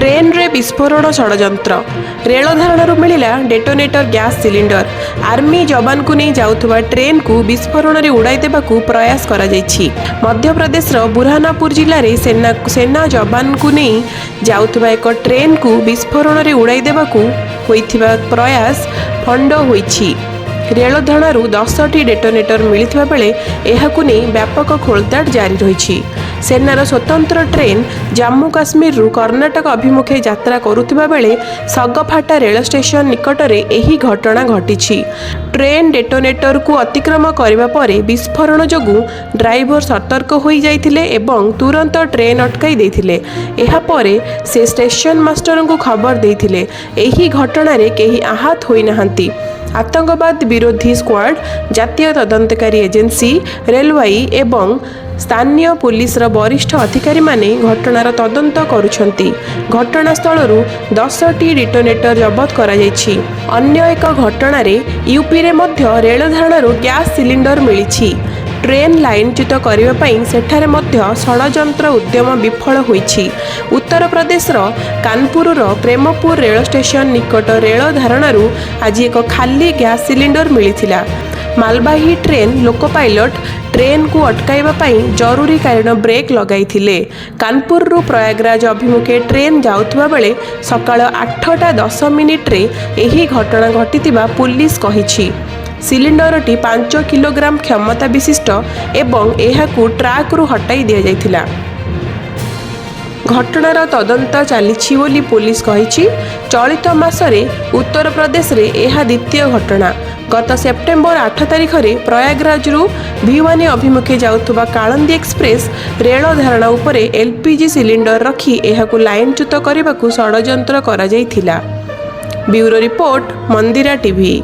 Train रे विस्फोरण षड्यंत्र rail धारणु मिला डेटोनेटर गैस सिलिंडर आर्मी जवान को नहीं जाउथबा ट्रेन को विस्फोरण में उड़ाई देबाकू प्रयास करा जायछि। मध्य प्रदेश बुरहानपुर जिले में सेना जवान को नहीं जाउथबा एक ट्रेन को विस्फोरण में उड़ाई देबाकू होइथिबा प्रयास फंड होइछि। रेल धारणु 10टी डेटोनेटर मिलता बेले एहाकू नहीं व्यापक खोलताड़ जारी रही। सेनार स्वतंत्र ट्रेन जम्मू काश्मीर रु कर्णाटक अभिमुखे यात्रा करुवा बेले सगफाटा रेल स्टेशन निकट में यही घटना घटी। ट्रेन डेटोनेटर को अतिक्रम करने पर विस्फोरण जोगु ड्राइवर सतर्क हो जाइथिले एवं तुरंत ट्रेन अटकाई देथिले। एहा परे से स्टेशन मास्टर को खबर देथिले। एही घटना रे केही आहत होई नाहंती। आतंकवाद विरोधी स्क्वाड जातीय तदंतकारी एजेंसी रेलवाई एवं स्थानीय पुलिस वरिष्ठ अधिकारी माने घटनार तदंत करुछंती। घटनास्थल 10टी डिटोनेटर जबत करा जायछि। अन्य एक घटना रे यूपी रे मध्य रेल धारणु गैस सिलिंडर मिलिछि। ट्रेन लाइनच्युत करने सेठारे मध्य षड्यंत्र उद्यम विफल होइछि। उत्तर प्रदेश कानपुर प्रेमपुर रेल स्टेशन निकट रेल धारणु आज एक खाली गैस सिलिंडर मिलिथिला। मालवाही ट्रेन लोको पायलट ट्रेन को अटकाइबा पई जरूरीकालीन ब्रेक लगाइथिले। कानपुर प्रयागराज अभिमुखे ट्रेन जाउथबा बेले सकाळ 8:10 रे एही घटना घटितिबा पुलिस कहिछि। सिलिंडरटी 5 किलोग्राम क्षमता विशिष्ट एवं एहाकू ट्राक रु हटाई दिया जाइथिला। घटनार तदंत चली बोली पुलिस कहिछि। चलित मासरे उत्तर प्रदेश रे एहा द्वितीय घटना। गत सेप्टेम्बर 8 तारिख में प्रयागराज रु भिवानी अभिमुखे जाउथबा कालंदी एक्सप्रेस रेल धारणा उपरे एलपीजी सिलिंडर रखी एहाकू लाइनच्युत करबाकू षड्यंत्र करा जाइथिला। ब्यूरो रिपोर्ट मंदिरा टीवी।